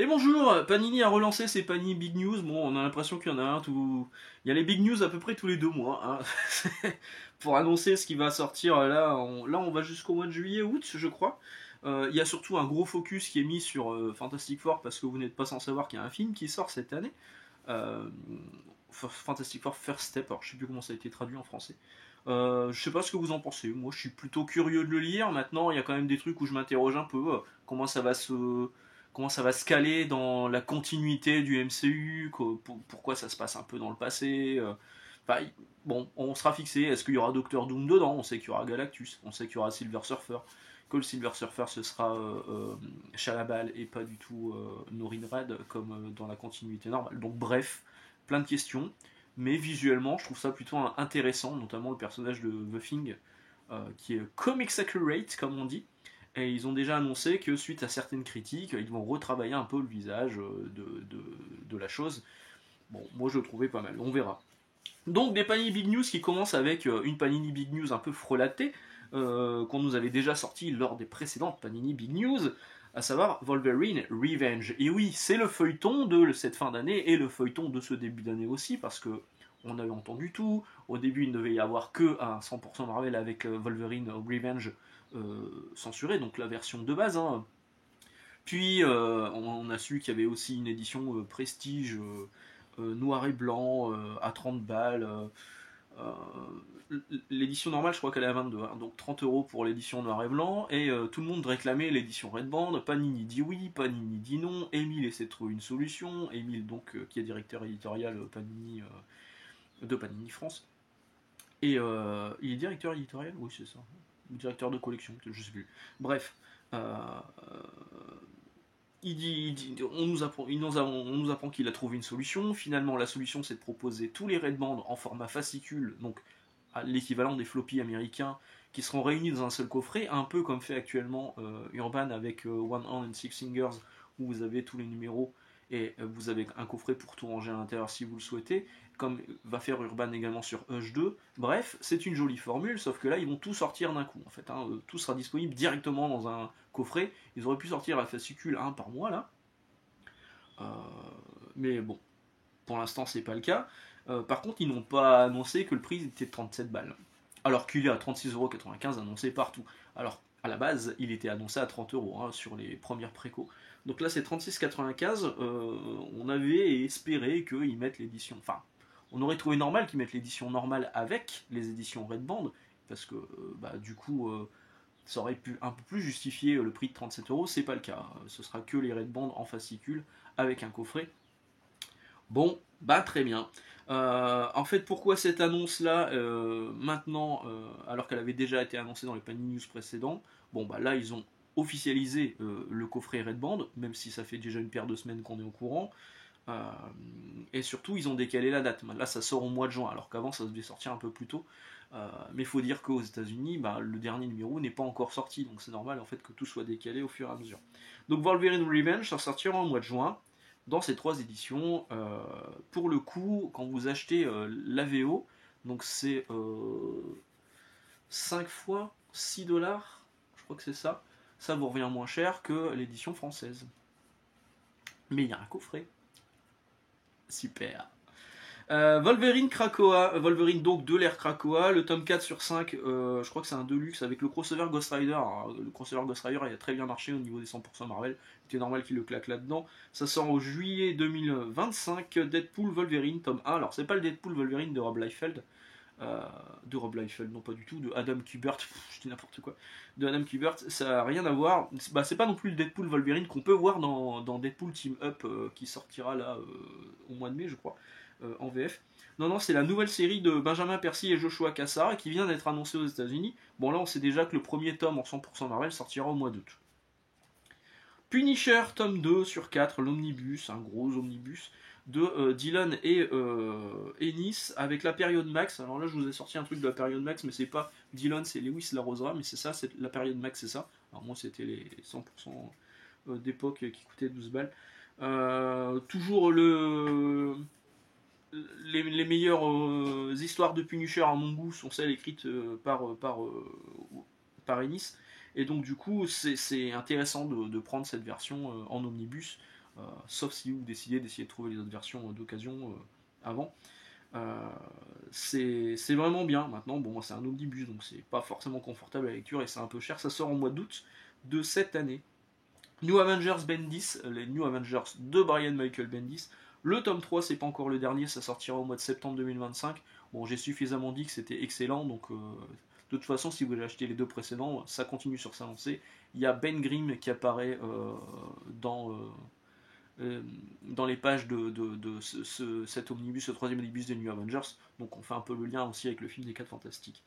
Et bonjour, Panini a relancé ses Panini Big News. Bon, on a l'impression qu'il y en a un tout. Il y a les Big News à peu près tous les 2 mois, hein. Pour annoncer ce qui va sortir. Là, on va jusqu'au mois de juillet, août, je crois. Il y a surtout un gros focus qui est mis sur Fantastic Four parce que vous n'êtes pas sans savoir qu'il y a un film qui sort cette année. Euh, Fantastic Four First Step. Alors, je sais plus comment ça a été traduit en français. Je sais pas ce que vous en pensez. Moi, je suis plutôt curieux de le lire. Maintenant, il y a quand même des trucs où je m'interroge un peu. Comment ça va se caler dans la continuité du MCU, pourquoi ça se passe un peu dans le passé. Enfin, bon, on sera fixé. Est-ce qu'il y aura Doctor Doom dedans? On sait qu'il y aura Galactus, on sait qu'il y aura Silver Surfer. Que le Silver Surfer ce sera Chalabal et pas du tout Norin Rad comme dans la continuité normale. Donc bref, plein de questions, mais visuellement je trouve ça plutôt intéressant, notamment le personnage de The Thing, qui est comics accurate comme on dit. Et ils ont déjà annoncé que suite à certaines critiques, ils vont retravailler un peu le visage de la chose. Bon, moi je le trouvais pas mal, on verra. Donc des Panini Big News qui commencent avec une Panini Big News un peu frelatée, qu'on nous avait déjà sorti lors des précédentes Panini Big News, à savoir Wolverine Revenge. Et oui, c'est le feuilleton de cette fin d'année et le feuilleton de ce début d'année aussi, parce que on avait entendu tout. Au début, il ne devait y avoir que un 100% Marvel avec Wolverine Revenge censuré, donc la version de base, hein. Puis on a su qu'il y avait aussi une édition prestige noir et blanc à 30 balles. L'édition normale, je crois qu'elle est à 22, hein, donc 30 € pour l'édition noir et blanc. Et tout le monde réclamait l'édition Red Band. Panini dit oui, Panini dit non. Émile essaie de trouver une solution. Émile, donc, qui est directeur éditorial Panini, de Panini France. Et il est directeur éditorial? Oui, c'est ça. Directeur de collection, je sais plus. Bref, euh, on nous apprend qu'il a trouvé une solution. Finalement, la solution, c'est de proposer tous les Red Bands en format fascicule, donc à l'équivalent des floppies américains, qui seront réunis dans un seul coffret, un peu comme fait actuellement Urban avec One Hand and Six Fingers, où vous avez tous les numéros et vous avez un coffret pour tout ranger à l'intérieur si vous le souhaitez, comme va faire Urban également sur Hush 2. Bref, c'est une jolie formule, sauf que là, ils vont tout sortir d'un coup, en fait, hein. Tout sera disponible directement dans un coffret. Ils auraient pu sortir la fascicule un par mois, là. Euh, mais bon, pour l'instant, c'est pas le cas. Par contre, ils n'ont pas annoncé que le prix était de 37 balles. Alors qu'il est à 36,95 € annoncé partout. Alors, à la base, il était annoncé à 30 € hein, sur les premières précos. Donc là, c'est 36,95 €. On avait espéré qu'ils mettent l'édition. Enfin, on aurait trouvé normal qu'ils mettent l'édition normale avec les éditions Red Band. Parce que, bah, du coup, ça aurait pu un peu plus justifier le prix de 37 €. C'est pas le cas. Ce sera que les Red Band en fascicule avec un coffret. Bon, bah très bien. En fait, pourquoi cette annonce-là maintenant, alors qu'elle avait déjà été annoncée dans les Panini News précédents? Bon, bah là, ils ont officialisé le coffret Red Band, même si ça fait déjà une paire de semaines qu'on est au courant. Euh, et surtout, ils ont décalé la date. Là, ça sort au mois de juin, alors qu'avant, ça devait sortir un peu plus tôt. Mais il faut dire qu'aux États-Unis, bah, le dernier numéro n'est pas encore sorti, donc c'est normal en fait que tout soit décalé au fur et à mesure. Donc Wolverine Revenge, ça sortira au mois de juin dans ces 3 éditions. Pour le coup, quand vous achetez l'AVO, donc c'est 5 fois 6 $, je crois que c'est ça, ça vous revient moins cher que l'édition française. Mais il y a un coffret. Super. Wolverine Krakoa, Wolverine donc de l'ère Krakoa, le tome 4 sur 5, je crois que c'est un deluxe avec le crossover Ghost Rider. Alors, le crossover Ghost Rider il a très bien marché au niveau des 100% Marvel, c'était normal qu'il le claque là-dedans. Ça sort au juillet 2025, Deadpool Wolverine tome 1. Alors c'est pas le Deadpool Wolverine de Rob Liefeld, non pas du tout, de Adam Kubert, je dis n'importe quoi, de Adam Kubert, ça n'a rien à voir. Bah, c'est pas non plus le Deadpool Wolverine qu'on peut voir dans Deadpool Team Up qui sortira là au mois de mai, je crois, en VF. Non, non, c'est la nouvelle série de Benjamin Percy et Joshua Cassar qui vient d'être annoncée aux États-Unis. Bon, là, on sait déjà que le premier tome en 100% Marvel sortira au mois d'août. Punisher, tome 2 sur 4, l'omnibus, un gros omnibus, de Dylan et Ennis, avec la période max. Alors là, je vous ai sorti un truc de la période max, mais c'est pas Dylan, c'est Lewis Larosera, mais c'est ça, c'est la période max, c'est ça. Alors moi, c'était les 100% d'époque qui coûtaient 12 balles. Toujours les meilleures histoires de Punisher à mon goût sont celles écrites par Ennis. Et donc du coup, c'est intéressant de prendre cette version en omnibus. sauf si vous décidez d'essayer de trouver les autres versions d'occasion avant. C'est vraiment bien. Maintenant, bon, c'est un omnibus, donc c'est pas forcément confortable à la lecture et c'est un peu cher. Ça sort en mois d'août de cette année. New Avengers Bendis, les New Avengers de Brian Michael Bendis. Le tome 3, c'est pas encore le dernier, ça sortira au mois de septembre 2025. Bon, j'ai suffisamment dit que c'était excellent, donc de toute façon, si vous voulez acheter les deux précédents, ça continue sur sa lancée. Il y a Ben Grimm qui apparaît dans les pages de cet omnibus, ce troisième omnibus des New Avengers. Donc on fait un peu le lien aussi avec le film des 4 Fantastiques.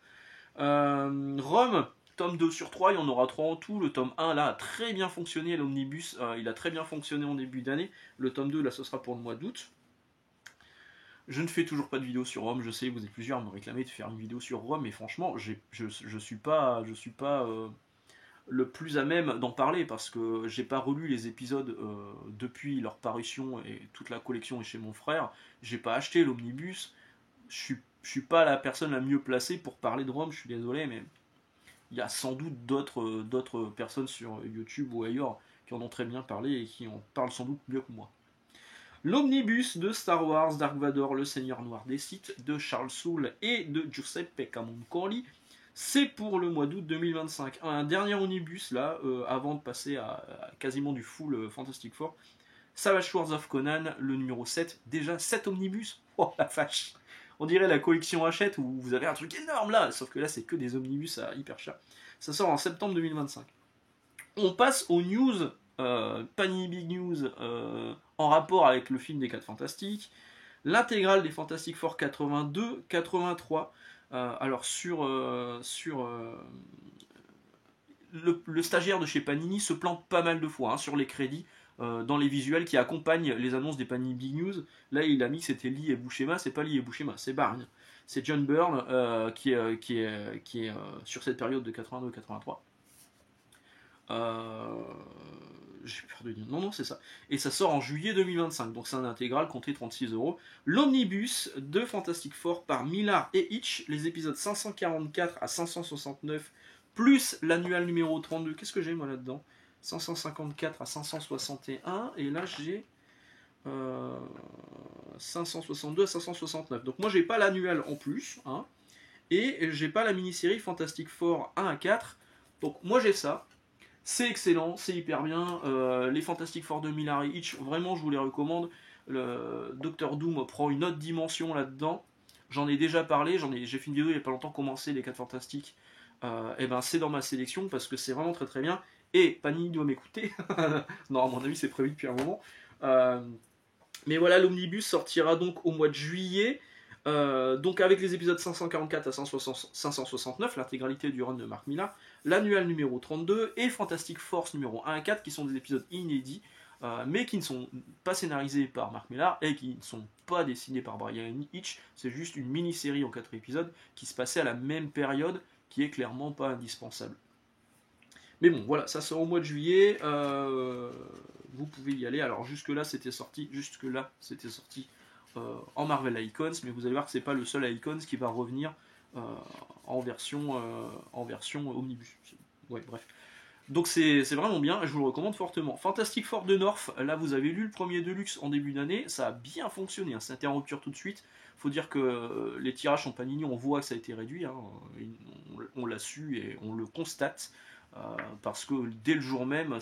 Rome, tome 2 sur 3, il y en aura 3 en tout. Le tome 1 là a très bien fonctionné, l'omnibus, il a très bien fonctionné en début d'année. Le tome 2 là ce sera pour le mois d'août. Je ne fais toujours pas de vidéo sur Rome, je sais, vous êtes plusieurs à me réclamer de faire une vidéo sur Rome, mais franchement, je suis pas le plus à même d'en parler parce que j'ai pas relu les épisodes depuis leur parution et toute la collection est chez mon frère. J'ai pas acheté l'omnibus. Je suis pas la personne la mieux placée pour parler de Rome. Je suis désolé, mais il y a sans doute d'autres personnes sur YouTube ou ailleurs qui en ont très bien parlé et qui en parlent sans doute mieux que moi. L'omnibus de Star Wars Dark Vador, le Seigneur Noir des Sith, de Charles Soule et de Giuseppe Camuncoli. C'est pour le mois d'août 2025. Un dernier omnibus, là, avant de passer à quasiment du full Fantastic Four. Savage Wars of Conan, le numéro 7. Déjà 7 omnibus. Oh la vache. On dirait la collection Hachette où vous avez un truc énorme là. Sauf que là, c'est que des omnibus à hyper cher. Ça sort en septembre 2025. On passe aux news. Panini Big News en rapport avec le film des 4 Fantastiques. L'intégrale des Fantastic Four 82, 83. Alors le stagiaire de chez Panini se plante pas mal de fois sur les crédits, dans les visuels qui accompagnent les annonces des Panini Big News. Là, il a mis que c'était Lee et Buscema, c'est pas Lee et Buscema, c'est Barnes. C'est John Byrne qui est sur cette période de 82-83. J'ai peur de dire. Non, c'est ça. Et ça sort en juillet 2025, donc c'est un intégral compté 36€. L'omnibus de Fantastic Four par Millar et Hitch, les épisodes 544 à 569, plus l'annual numéro 32. Qu'est-ce que j'ai moi là-dedans? 554 à 561, et là j'ai 562 à 569. Donc moi j'ai pas l'annual en plus, hein, et j'ai pas la mini-série Fantastic Four 1 à 4. Donc moi j'ai ça. C'est excellent, c'est hyper bien. Les Fantastic Four de Millar et Hitch, vraiment je vous les recommande. Le Docteur Doom prend une autre dimension là-dedans. J'en ai déjà parlé, j'ai fait une vidéo il n'y a pas longtemps, commencer les 4 Fantastiques. Et ben c'est dans ma sélection parce que c'est vraiment très très bien. Et Panini doit m'écouter. Non, à mon avis c'est prévu depuis un moment. Mais voilà, l'omnibus sortira donc au mois de juillet. Donc avec les épisodes 544 à 569, l'intégralité du run de Mark Millar, l'annual numéro 32 et Fantastic Force numéro 1 à 4 qui sont des épisodes inédits, mais qui ne sont pas scénarisés par Mark Millar et qui ne sont pas dessinés par Brian Hitch. C'est juste une mini-série en 4 épisodes qui se passait à la même période, qui est clairement pas indispensable. Mais bon, voilà, ça sort au mois de juillet. Vous pouvez y aller. Alors jusque-là, c'était sorti en Marvel Icons, mais vous allez voir que c'est pas le seul Icons qui va revenir en version omnibus. Ouais, bref. Donc c'est vraiment bien, je vous le recommande fortement. Fantastic Four de North, là vous avez lu le premier Deluxe en début d'année, ça a bien fonctionné, hein, c'était en rupture tout de suite. Faut dire que les tirages en Panini, on voit que ça a été réduit, hein, on l'a su et on le constate. Parce que dès le jour même,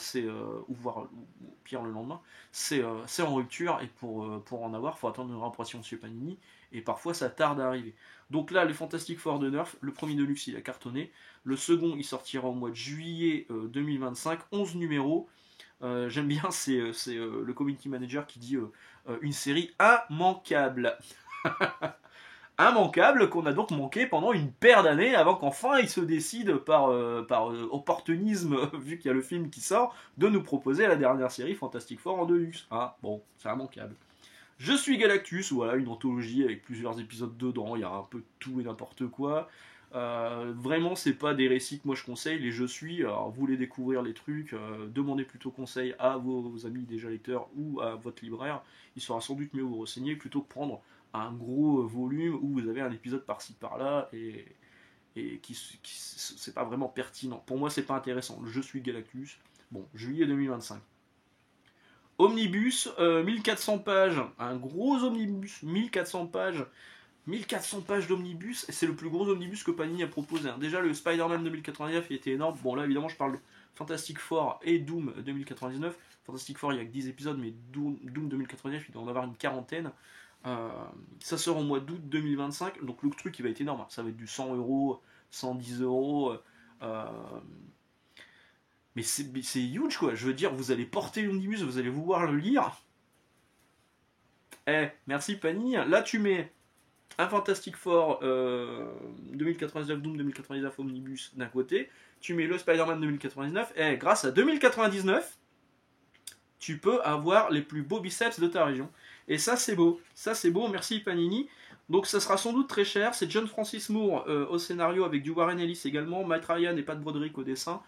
ou voire ou pire le lendemain, c'est en rupture, et pour en avoir, il faut attendre une réimpression chez Panini, et parfois ça tarde à arriver. Donc là, les Fantastic Four de Nerf, le premier Deluxe il a cartonné, le second il sortira au mois de juillet 2025, 11 numéros. J'aime bien, c'est le community manager qui dit une série immanquable. Immanquable qu'on a donc manqué pendant une paire d'années avant qu'enfin il se décide par opportunisme, vu qu'il y a le film qui sort, de nous proposer la dernière série Fantastic Four en Deluxe. Ah, bon, c'est immanquable. Je suis Galactus, voilà, une anthologie avec plusieurs épisodes dedans, il y a un peu de tout et n'importe quoi. Vraiment, c'est pas des récits que moi je conseille, les Je suis. Alors, vous voulez découvrir les trucs, demandez plutôt conseil à vos amis déjà lecteurs ou à votre libraire. Il sera sans doute mieux vous renseigner plutôt que prendre un gros volume où vous avez un épisode par-ci par-là et qui c'est pas vraiment pertinent. Pour moi, c'est pas intéressant. Je suis Galactus. Bon, juillet 2025. Omnibus, 1400 pages, un gros omnibus, 1400 pages. 1400 pages d'omnibus, et c'est le plus gros omnibus que Panini a proposé. Déjà, le Spider-Man 2099, il était énorme. Bon, là, évidemment, je parle de Fantastic Four et Doom 2099. Fantastic Four, il n'y a que 10 épisodes, mais Doom 2099, il doit en avoir une quarantaine. Ça sort au mois d'août 2025, donc le truc, il va être énorme. Ça va être du 100 euros, 110 euros. Mais c'est huge, quoi. Je veux dire, vous allez porter l'omnibus, vous allez vouloir le lire. Merci Panini. Là, tu mets un Fantastic Four 2099, Doom 2099 Omnibus d'un côté, tu mets le Spider-Man 2099, et grâce à 2099, tu peux avoir les plus beaux biceps de ta région. Et ça c'est beau, merci Panini. Donc ça sera sans doute très cher, c'est John Francis Moore au scénario avec du Warren Ellis également, Matt Ryan et Pat Broderick au dessin.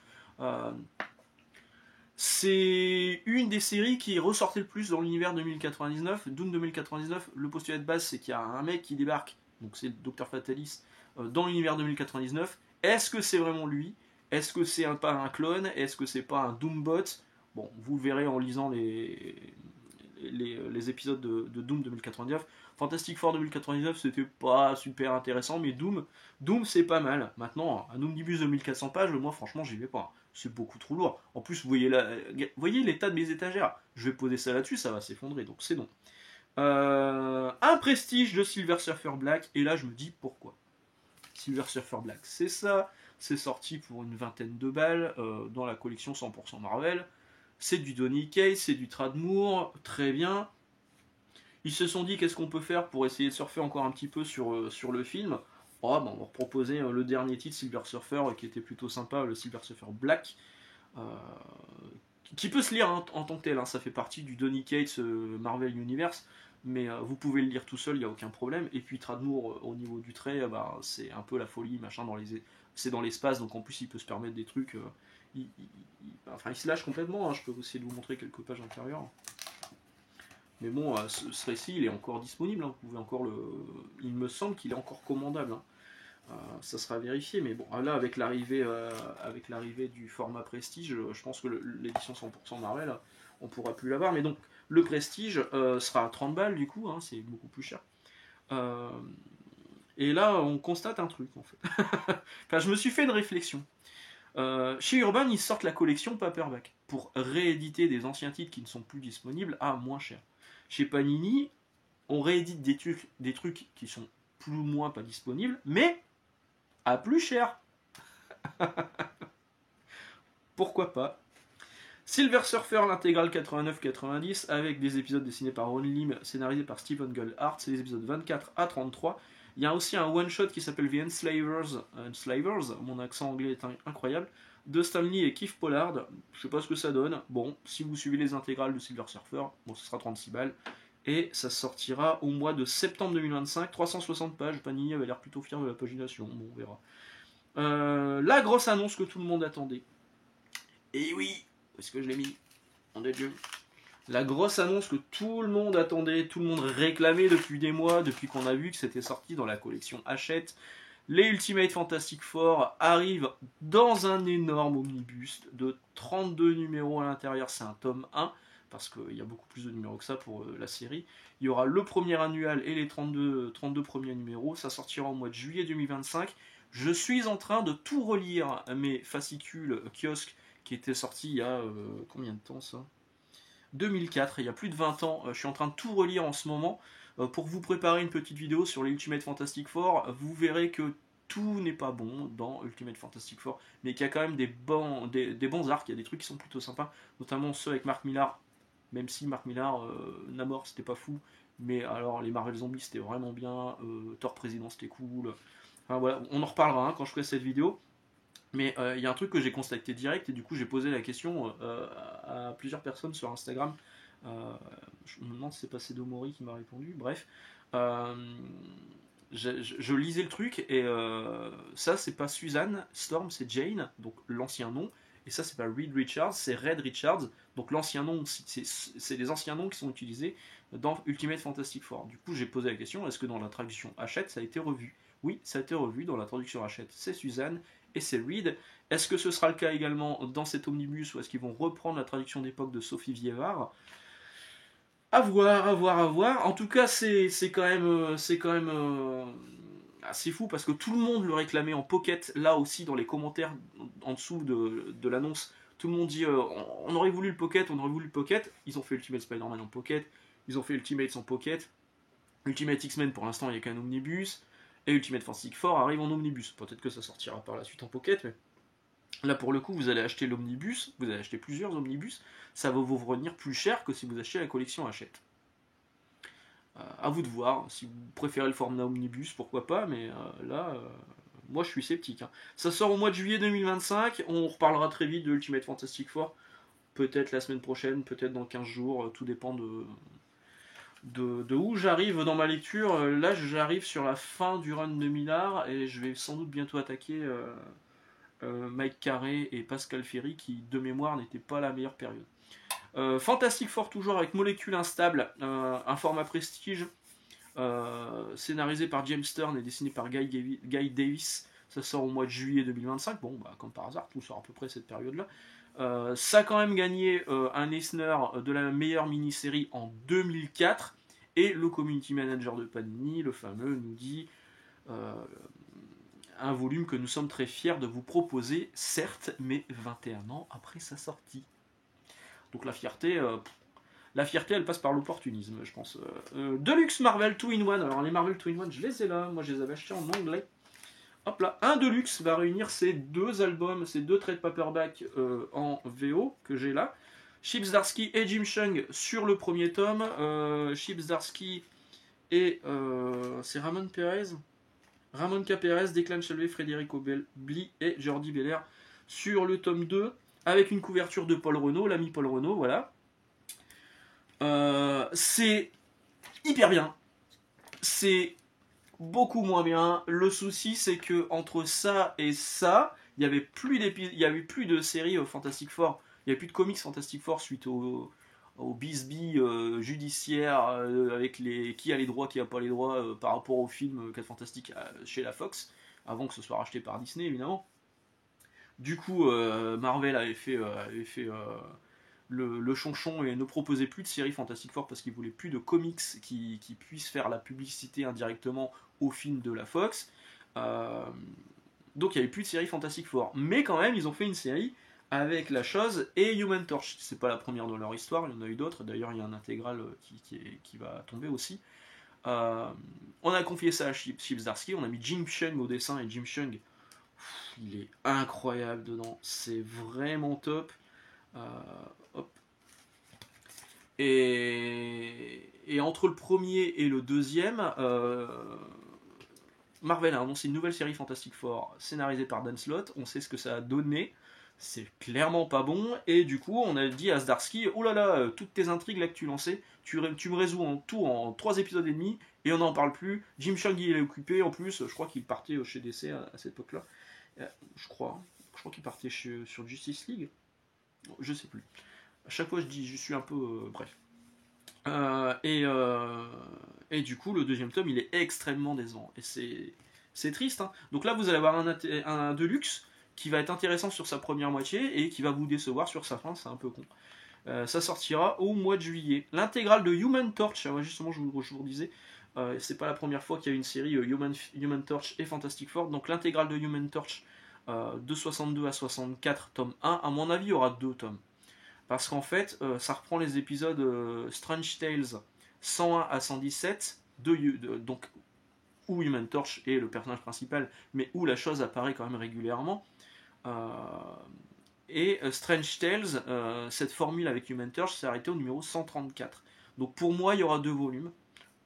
C'est une des séries qui ressortait le plus dans l'univers 2099. Doom 2099, le postulat de base, c'est qu'il y a un mec qui débarque, donc c'est le Dr Fatalis, dans l'univers 2099. Est-ce que c'est vraiment lui? Est-ce que c'est pas un clone? Est-ce que c'est pas un Doombot? Bon, vous le verrez en lisant les épisodes de Doom 2099. Fantastic Four 2099, c'était pas super intéressant, mais Doom c'est pas mal. Maintenant, un omnibus de 1400 pages, moi franchement, j'y vais pas. C'est beaucoup trop lourd. En plus, vous voyez l'état de mes étagères. Je vais poser ça là-dessus, ça va s'effondrer, donc c'est non. Un prestige de Silver Surfer Black, et là je me dis pourquoi. Silver Surfer Black, c'est ça. C'est sorti pour une vingtaine de balles dans la collection 100% Marvel. C'est du Donny Cates, c'est du Tradmoor, très bien. Ils se sont dit qu'est-ce qu'on peut faire pour essayer de surfer encore un petit peu sur le film. Oh, on va proposer le dernier titre, Silver Surfer, qui était plutôt sympa, le Silver Surfer Black, qui peut se lire en tant que tel, hein. Ça fait partie du Donny Cates Marvel Universe, mais vous pouvez le lire tout seul, il n'y a aucun problème. Et puis Tradmoor, au niveau du trait, c'est un peu la folie, machin, c'est dans l'espace, donc en plus il peut se permettre des trucs. Il se lâche complètement, hein. Je peux essayer de vous montrer quelques pages intérieures. Mais bon, ce récit, il est encore disponible, hein. Vous pouvez encore il me semble qu'il est encore commandable, hein. Ça sera vérifié, mais bon, là, avec l'arrivée du format Prestige, je pense que l'édition 100% Marvel, on pourra plus l'avoir. Mais donc, le Prestige sera à 30 balles, du coup, hein, c'est beaucoup plus cher. Et là, on constate un truc, en fait. Enfin, je me suis fait une réflexion. Chez Urban, ils sortent la collection Paperback pour rééditer des anciens titres qui ne sont plus disponibles à moins cher. Chez Panini, on réédite des trucs qui sont plus ou moins pas disponibles, mais à plus cher. Pourquoi pas? Silver Surfer, l'intégrale 89-90, avec des épisodes dessinés par Ron Lim, scénarisés par Stephen Goldhart, c'est les épisodes 24 à 33. Il y a aussi un one-shot qui s'appelle The Enslavers, mon accent anglais est incroyable, de Stan Lee et Keith Pollard. Je sais pas ce que ça donne. Bon, si vous suivez les intégrales de Silver Surfer, bon, ce sera 36 balles. Et ça sortira au mois de septembre 2025, 360 pages. Panini avait l'air plutôt fier de la pagination, bon, on verra. La grosse annonce que tout le monde attendait. Et oui, où est-ce que je l'ai mis? On est Dieu. La grosse annonce que tout le monde attendait, tout le monde réclamait depuis des mois, depuis qu'on a vu que c'était sorti dans la collection Hachette. Les Ultimate Fantastic Four arrivent dans un énorme omnibus de 32 numéros à l'intérieur, c'est un tome 1, parce qu'il y a beaucoup plus de numéros que ça pour la série. Il y aura le premier annual et les 32 premiers numéros, ça sortira au mois de juillet 2025. Je suis en train de tout relire mes fascicules kiosques qui étaient sortis il y a combien de temps ça? 2004, il y a plus de 20 ans. Je suis en train de tout relire en ce moment. Pour vous préparer une petite vidéo sur les Ultimate Fantastic Four, vous verrez que tout n'est pas bon dans Ultimate Fantastic Four, mais qu'il y a quand même des bons arcs, il y a des trucs qui sont plutôt sympas, notamment ceux avec Mark Millar, même si Mark Millar, Namor c'était pas fou, mais alors les Marvel Zombies c'était vraiment bien, Thor Président c'était cool, enfin voilà, on en reparlera hein, quand je ferai cette vidéo. Mais il y a un truc que j'ai constaté direct, et du coup j'ai posé la question à plusieurs personnes sur Instagram. Je me demande si c'est pas Sedomori qui m'a répondu. Bref, je lisais le truc, et ça c'est pas Suzanne Storm, c'est Jane, donc l'ancien nom. Et ça c'est pas Reed Richards, c'est Red Richards. Donc l'ancien nom, c'est les anciens noms qui sont utilisés dans Ultimate Fantastic Four. Du coup j'ai posé la question, est-ce que dans la traduction Hachette ça a été revu? Oui, ça a été revu dans la traduction Hachette, c'est Suzanne et c'est Reed. Est-ce que ce sera le cas également dans cet omnibus, ou est-ce qu'ils vont reprendre la traduction d'époque de Sophie Viévard? À voir, à voir, à voir. En tout cas, c'est quand même assez fou parce que tout le monde le réclamait en pocket. Là aussi, dans les commentaires en dessous de l'annonce, tout le monde dit on aurait voulu le pocket, on aurait voulu le pocket. Ils ont fait Ultimate Spider-Man en pocket, ils ont fait Ultimate en pocket. Ultimate X-Men pour l'instant, il n'y a qu'un omnibus. Et Ultimate Fantastic Four arrive en omnibus. Peut-être que ça sortira par la suite en pocket, mais là pour le coup, vous allez acheter l'omnibus, vous allez acheter plusieurs omnibus, ça va vous revenir plus cher que si vous achetez la collection Hachette. À vous de voir, si vous préférez le format omnibus, pourquoi pas, mais là, moi je suis sceptique. Hein. Ça sort au mois de juillet 2025, on reparlera très vite de Ultimate Fantastic Four, peut-être la semaine prochaine, peut-être dans 15 jours, tout dépend de où j'arrive dans ma lecture. Là, j'arrive sur la fin du run de Millard, et je vais sans doute bientôt attaquer Mike Carré et Pascal Ferry, qui de mémoire n'était pas la meilleure période. Fantastic Four toujours avec Molécule Instable, un format prestige, scénarisé par James Stern et dessiné par Guy Davis. Ça sort au mois de juillet 2025. Bon, bah, comme par hasard, tout sort à peu près cette période-là. Ça a quand même gagné un Eisner de la meilleure mini-série en 2004. Et le community manager de Panini, le fameux, nous dit un volume que nous sommes très fiers de vous proposer, certes, mais 21 ans après sa sortie. Donc la fierté, elle passe par l'opportunisme, je pense. Deluxe Marvel 2-in-1. Alors les Marvel 2-in-1, je les ai là. Moi, je les avais achetés en anglais. Hop là, un Deluxe va réunir ces deux albums, ces deux trade paperback en VO que j'ai là. Chip Zdarsky et Jim Chung sur le premier tome. Chip Zdarsky et c'est Ramon Perez. Ramon K. Perez, Declan Shalvey, Federico Bli et Jordi Belair sur le tome 2 avec une couverture de Paul Renault, l'ami Paul Renault, voilà. C'est hyper bien. C'est beaucoup moins bien. Le souci, c'est que entre ça et ça, il y avait plus de séries Fantastic Four. Il n'y avait plus de comics Fantastic Four suite au bisbee judiciaire avec qui a les droits, qui a pas les droits par rapport au film 4 Fantastic chez la Fox, avant que ce soit racheté par Disney évidemment. Du coup, Marvel avait fait le chonchon et ne proposait plus de séries Fantastic Four parce qu'il voulait plus de comics qui puissent faire la publicité indirectement au film de la Fox. Euh, donc il n'y avait plus de série Fantastic Four. Mais quand même, ils ont fait une série avec La Chose et Human Torch. C'est pas la première dans leur histoire, il y en a eu d'autres. D'ailleurs, il y a un intégral qui va tomber aussi. Euh, on a confié ça à Chip Zdarsky, on a mis Jim Chung au dessin, et Jim Chung, il est incroyable dedans. C'est vraiment top. Euh, hop. Et entre le premier et le deuxième, Marvel a annoncé une nouvelle série Fantastic Four scénarisée par Dan Slott. On sait ce que ça a donné. C'est clairement pas bon. Et du coup, on a dit à Zdarsky, oh là là, toutes tes intrigues là que tu lançais, tu me résous en tout en 3 épisodes et demi, et on n'en parle plus. Jim Chung il est occupé. En plus, je crois qu'il partait chez DC à cette époque-là. Je crois qu'il partait sur Justice League. Je sais plus. À chaque fois, je suis un peu. Bref. Et du coup, le deuxième tome, il est extrêmement décevant. Et c'est triste. Hein. Donc là, vous allez avoir un Deluxe qui va être intéressant sur sa première moitié et qui va vous décevoir sur sa fin. C'est un peu con. Ça sortira au mois de juillet. L'intégrale de Human Torch, justement, je vous disais, c'est pas la première fois qu'il y a une série Human Torch et Fantastic Four. Donc l'intégrale de Human Torch de 62 à 64, tome 1, à mon avis, il y aura 2 tomes. Parce qu'en fait, ça reprend les épisodes Strange Tales 101 à 117, donc où Human Torch est le personnage principal, mais où la chose apparaît quand même régulièrement. Et Strange Tales, cette formule avec Human Torch s'est arrêtée au numéro 134. Donc pour moi, il y aura 2 volumes.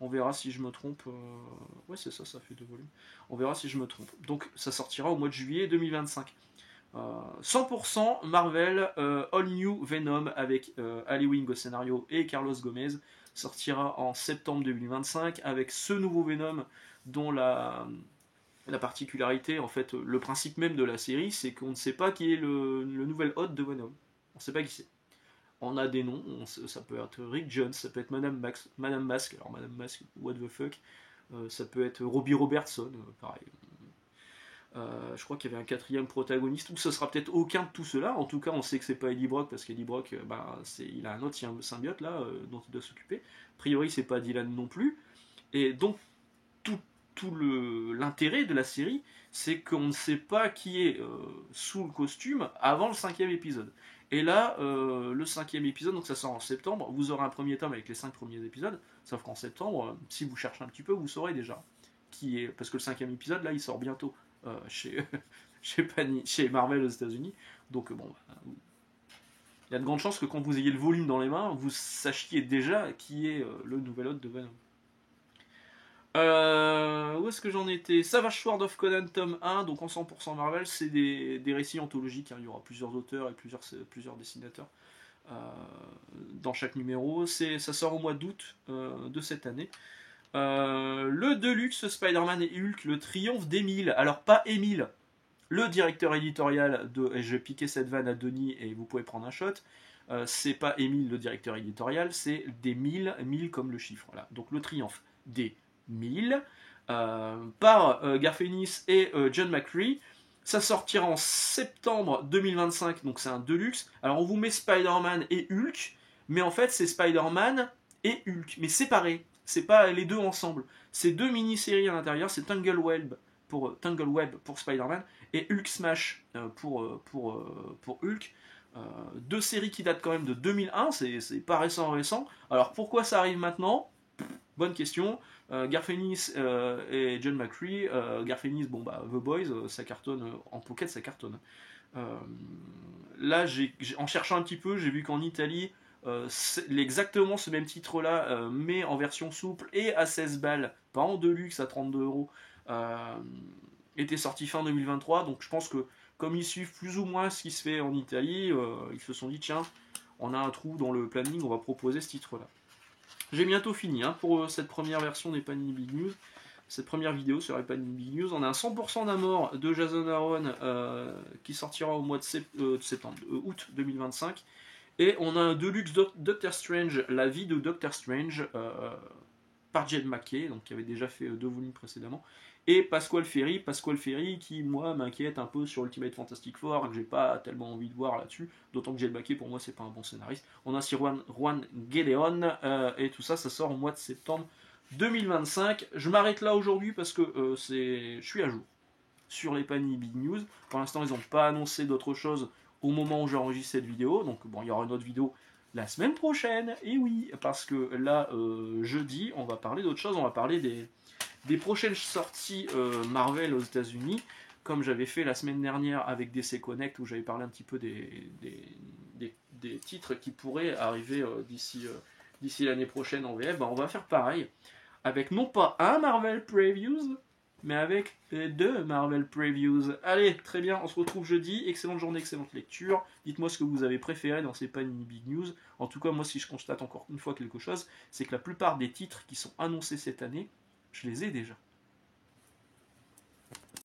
On verra si je me trompe. Ouais, c'est ça, ça fait 2 volumes. On verra si je me trompe. Donc ça sortira au mois de juillet 2025. 100% Marvel All New Venom avec Ali Wing au scénario et Carlos Gomez sortira en septembre 2025 avec ce nouveau Venom dont la particularité, en fait, le principe même de la série, c'est qu'on ne sait pas qui est le nouvel hôte de Venom. On ne sait pas qui c'est. On a des noms, ça peut être Rick Jones, ça peut être Madame Mask, alors Madame Mask, what the fuck, ça peut être Robbie Robertson, pareil. Je crois qu'il y avait un quatrième protagoniste, ou ce sera peut-être aucun de tout cela. En tout cas, on sait que c'est pas Eddie Brock, parce qu'Eddie Brock, il a un autre symbiote là, dont il doit s'occuper. A priori, c'est pas Dylan non plus. Et donc, tout l'intérêt de la série, c'est qu'on ne sait pas qui est sous le costume avant le 5e épisode. Et là, le 5e épisode, donc ça sort en septembre, vous aurez un premier tome avec les 5 premiers épisodes, sauf qu'en septembre, si vous cherchez un petit peu, vous saurez déjà qui est. Parce que le 5e épisode, là, il sort bientôt chez Marvel aux États-Unis. Donc, bon, il y a de grandes chances que quand vous ayez le volume dans les mains, vous sachiez déjà qui est le nouvel hôte de Venom. Où est-ce que j'en étais? Savage Sword of Conan tome 1, donc en 100% Marvel, c'est des récits anthologiques, hein. Il y aura plusieurs auteurs et plusieurs dessinateurs dans chaque numéro. Ça sort au mois d'août de cette année. Le Deluxe Spider-Man et Hulk, le triomphe d'Emile. Alors pas Emile, le directeur éditorial de... Et je vais piquer cette vanne à Denis et vous pouvez prendre un shot. C'est pas Emile le directeur éditorial, c'est des 1000 comme le chiffre. Voilà. Donc le triomphe des 1000 par Garth Ennis et John McCree. Ça sortira en septembre 2025, donc c'est un Deluxe. Alors on vous met Spider-Man et Hulk, mais en fait c'est Spider-Man et Hulk, mais séparés. C'est pas les deux ensemble. C'est deux mini-séries à l'intérieur, c'est Tangle Web pour Spider-Man et Hulk Smash pour Hulk. Deux séries qui datent quand même de 2001, c'est pas récent. Alors pourquoi ça arrive maintenant? Bonne question. Garth Ennis et John McCree. Garth Ennis, The Boys, ça cartonne. En pocket, ça cartonne. Là, en cherchant un petit peu, j'ai vu qu'en Italie, exactement ce même titre-là, mais en version souple et à 16 balles, pas en Deluxe à 32 €, était sorti fin 2023. Donc je pense que, comme ils suivent plus ou moins ce qui se fait en Italie, ils se sont dit, tiens, on a un trou dans le planning, on va proposer ce titre-là. J'ai bientôt fini pour cette première version des Panini Big News. Cette première vidéo sur les Panini Big News. On a un 100% d'Amour de Jason Aaron qui sortira au mois de août 2025. Et on a un Deluxe Doctor Strange, la vie de Doctor Strange, par Jed MacKay, donc qui avait déjà fait 2 volumes précédemment. Et Pasquale Ferry qui, moi, m'inquiète un peu sur Ultimate Fantastic Four, que j'ai pas tellement envie de voir là-dessus, d'autant que Jed MacKay, pour moi, c'est pas un bon scénariste. On a aussi Juan Gedeon, et tout ça, ça sort au mois de septembre 2025. Je m'arrête là aujourd'hui parce que je suis à jour sur les Panini Big News. Pour l'instant, ils n'ont pas annoncé d'autre chose au moment où j'enregistre cette vidéo, donc bon, il y aura une autre vidéo la semaine prochaine, et oui, parce que là, jeudi, on va parler d'autre chose, on va parler des prochaines sorties Marvel aux États-Unis, comme j'avais fait la semaine dernière avec DC Connect, où j'avais parlé un petit peu des titres qui pourraient arriver d'ici l'année prochaine en VF. On va faire pareil, avec non pas un Marvel Previews, mais avec 2 Marvel Previews. Allez, très bien, on se retrouve jeudi. Excellente journée, excellente lecture. Dites-moi ce que vous avez préféré dans ces Panini Big News. En tout cas, moi, si je constate encore une fois quelque chose, c'est que la plupart des titres qui sont annoncés cette année, je les ai déjà.